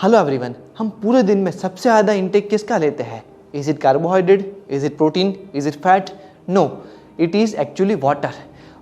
Hello everyone, हम पूरे दिन में सबसे ज़्यादा इंटेक किसका लेते हैं? Is it carbohydrate, is it protein, is it fat? No, it is actually water.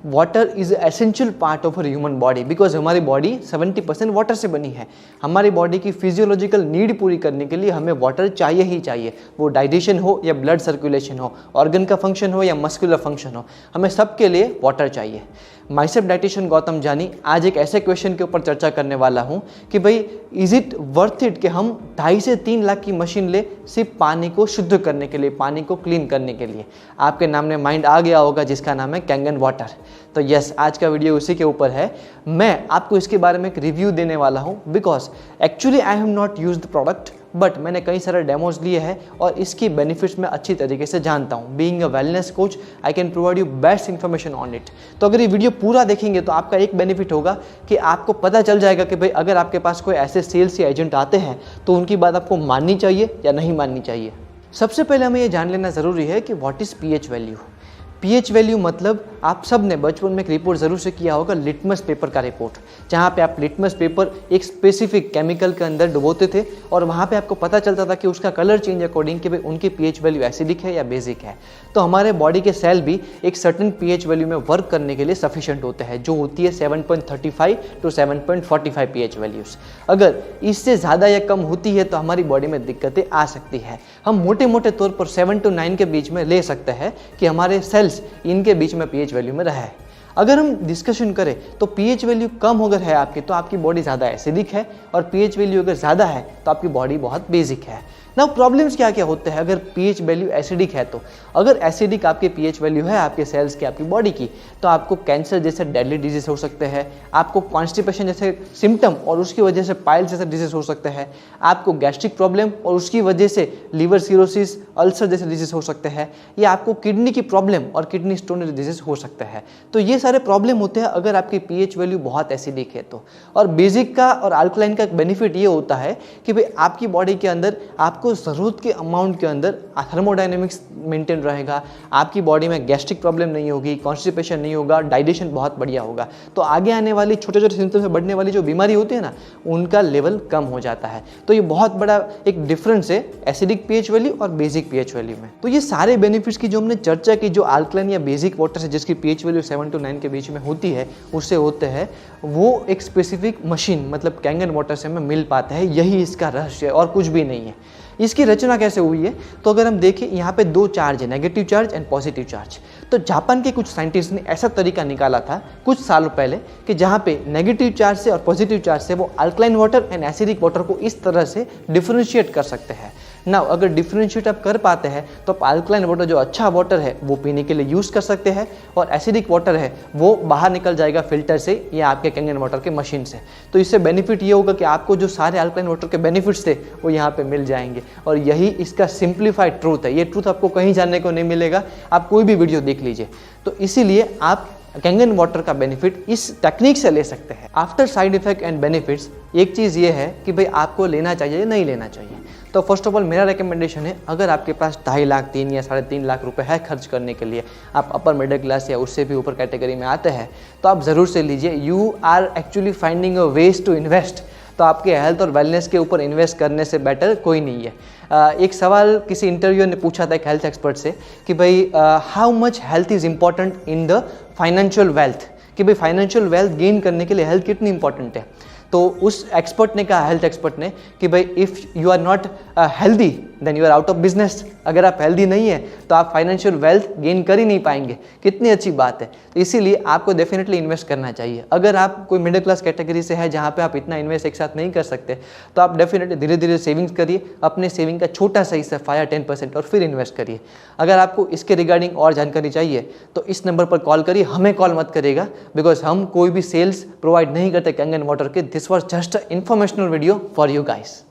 Water is essential part of our human body because हमारी बॉडी 70% वाटर से बनी है. हमारी बॉडी की फिजियोलॉजिकल नीड पूरी करने के लिए हमें वाटर चाहिए ही चाहिए. वो डाइजेशन हो या ब्लड सर्कुलेशन हो, ऑर्गन का फंक्शन हो या मस्कुलर फंक्शन हो, हमें सबके लिए वाटर चाहिए. माइसेल्फ डाइटिशियन गौतम जानी आज एक ऐसे क्वेश्चन के ऊपर चर्चा करने वाला हूँ कि भाई इज़ इट वर्थ इट कि हम 2.5 से 3 लाख की मशीन ले सिर्फ पानी को शुद्ध करने के लिए, पानी को क्लीन करने के लिए. आपके नाम में माइंड आ गया होगा जिसका नाम है कैंगन वाटर. तो यस, आज का वीडियो उसी के ऊपर है. मैं आपको इसके बारे में एक रिव्यू देने वाला हूँ because actually I have not used the product, but मैंने कई सारे डेमोज लिए हैं और इसकी बेनिफिट्स मैं अच्छी तरीके से जानता हूँ. Being a wellness coach I can provide you best information on it. तो अगर ये वीडियो पूरा देखेंगे तो आपका एक बेनिफिट होगा कि आपको पता चल जाएगा कि भाई अगर आपके पास कोई ऐसे सेल्स या एजेंट आते हैं तो उनकी बात आपको माननी चाहिए या नहीं माननी चाहिए. सबसे पहले हमें ये जान लेना ज़रूरी है कि what is pH value. PH value मतलब आप सब ने बचपन में एक रिपोर्ट ज़रूर से किया होगा, लिटमस पेपर का रिपोर्ट, जहाँ पे आप लिटमस पेपर एक स्पेसिफिक केमिकल के अंदर डुबोते थे और वहाँ पे आपको पता चलता था कि उसका कलर चेंज अकॉर्डिंग कि भाई उनकी पीएच वैल्यू एसिडिक है या बेसिक है. तो हमारे बॉडी के सेल भी एक सर्टेन पीएच वैल्यू में वर्क करने के लिए सफिशिएंट होते हैं, जो होती है 7.35 टू 7.45 पीएच वैल्यूज़. अगर इससे ज़्यादा या कम होती है तो हमारी बॉडी में दिक्कतें आ सकती है. हम मोटे मोटे तौर पर 7 to 9 के बीच में ले सकते हैं कि हमारे सेल्स इनके बीच में पीएच वैल्यू में रहा है. अगर हम डिस्कशन करें तो पीएच वैल्यू कम अगर है आपकी तो आपकी बॉडी ज़्यादा एसिडिक है और पीएच वैल्यू अगर ज़्यादा है तो आपकी बॉडी बहुत बेसिक है. नाउ प्रॉब्लम्स क्या क्या होते हैं अगर पीएच वैल्यू एसिडिक है तो? अगर एसिडिक आपकी पीएच वैल्यू है आपके सेल्स की, आपकी बॉडी की, तो आपको कैंसर जैसे डेडली डिजीज हो सकते हैं, आपको कॉन्स्टिपेशन जैसे सिम्टम और उसकी वजह से पाइल जैसे डिजीज हो सकते हैं, आपको गैस्ट्रिक प्रॉब्लम और उसकी वजह से लिवर सिरोसिस, अल्सर जैसे डिजीज हो सकते हैं, या आपको किडनी की प्रॉब्लम और किडनी स्टोन डिजीज हो सकते हैं. तो ये सारे प्रॉब्लम होते हैं अगर आपकी पीएच वैल्यू बहुत एसिडिक है तो. और बेसिक का और अल्कलाइन का बेनिफिट ये होता है कि भाई आपकी बॉडी के अंदर आपको ज़रूरत के अमाउंट के अंदर थर्मोडायनेमिक्स मेंटेन रहेगा, आपकी बॉडी में गैस्ट्रिक प्रॉब्लम नहीं होगी, कॉन्स्टिपेशन नहीं होगा, डाइजेशन बहुत बढ़िया होगा. तो आगे आने वाली छोटे छोटे सिम्टम्स से बढ़ने वाली जो बीमारी होती है ना, उनका लेवल कम हो जाता है. तो ये बहुत बड़ा एक डिफरेंस है एसिडिक पीएच वैल्यू और बेसिक पीएच वैल्यू में. तो ये सारे बेनिफिट्स की जो हमने चर्चा की, जो अल्कलाइन या बेसिक वाटर से जिसकी पीएच वैल्यू 7 to 9 के बीच में होती है उससे होते हैं, वो एक स्पेसिफिक मशीन मतलब कैंगन वाटर से हमें मिल पाता है. यही इसका रहस्य है और कुछ भी नहीं है. इसकी रचना कैसे हुई है तो अगर हम देखें यहाँ पे 2 चार्ज है, negative charge and positive charge. तो जापान के कुछ साइंटिस्ट ने ऐसा तरीका निकाला था कुछ सालों पहले कि जहाँ पे नेगेटिव चार्ज से और पॉजिटिव चार्ज से वो alkaline water and acidic water को इस तरह से डिफरेंशिएट कर सकते हैं. ना अगर डिफरेंशिएट आप कर पाते हैं तो आप अल्कलाइन वाटर जो अच्छा वाटर है वो पीने के लिए यूज़ कर सकते हैं और एसिडिक वाटर है वो बाहर निकल जाएगा फिल्टर से या आपके कैंगन वाटर के मशीन से. तो इससे बेनिफिट ये होगा कि आपको जो सारे अल्कलाइन वाटर के बेनिफिट्स थे वो यहाँ पे मिल जाएंगे. और यही इसका सिंप्लीफाइड ट्रूथ है. ये ट्रूथ आपको कहीं जानने को नहीं मिलेगा, आप कोई भी वीडियो देख लीजिए. तो इसीलिए आप कैंगन वाटर का बेनिफिट इस टेक्निक से ले सकते हैं. After side effect and benefits एक चीज़ ये है कि भाई आपको लेना चाहिए या नहीं लेना चाहिए. तो फर्स्ट ऑफ ऑल मेरा रिकमेंडेशन है, अगर आपके पास 2.5 लाख 3 या 3.5 लाख रुपए है खर्च करने के लिए, आप अपर मिडिल क्लास या उससे भी ऊपर कैटेगरी में आते हैं, तो आप ज़रूर से लीजिए. You are actually finding a ways to invest. तो आपके हेल्थ और वेलनेस के ऊपर इन्वेस्ट करने से बेटर कोई नहीं है. एक सवाल किसी इंटरव्यू ने पूछा था एक हेल्थ एक्सपर्ट से कि भाई how much health is important in the financial wealth, कि भाई फाइनेंशियल वेल्थ गेन करने के लिए हेल्थ कितनी इंपॉर्टेंट है. तो उस एक्सपर्ट ने कहा, हेल्थ एक्सपर्ट ने, कि भाई if you are not healthy then you are out of business. अगर आप हेल्दी नहीं है तो आप फाइनेंशियल वेल्थ गेन कर ही नहीं पाएंगे. कितनी अच्छी बात है. तो इसीलिए आपको डेफिनेटली इन्वेस्ट करना चाहिए. अगर आप कोई मिडिल क्लास कैटेगरी से है जहाँ पे आप इतना इन्वेस्ट एक साथ नहीं कर सकते तो आप डेफिनेटली धीरे धीरे सेविंग्स करिए, अपने सेविंग का छोटा सा हिस्सा 5 या 10% और फिर इन्वेस्ट करिए. अगर आपको इसके रिगार्डिंग और जानकारी चाहिए तो इस नंबर पर कॉल करिए, हमें कॉल मत करिएगा बिकॉज हम कोई भी सेल्स प्रोवाइड नहीं करते कैंगन वाटर के. This was just a informational video for you guys.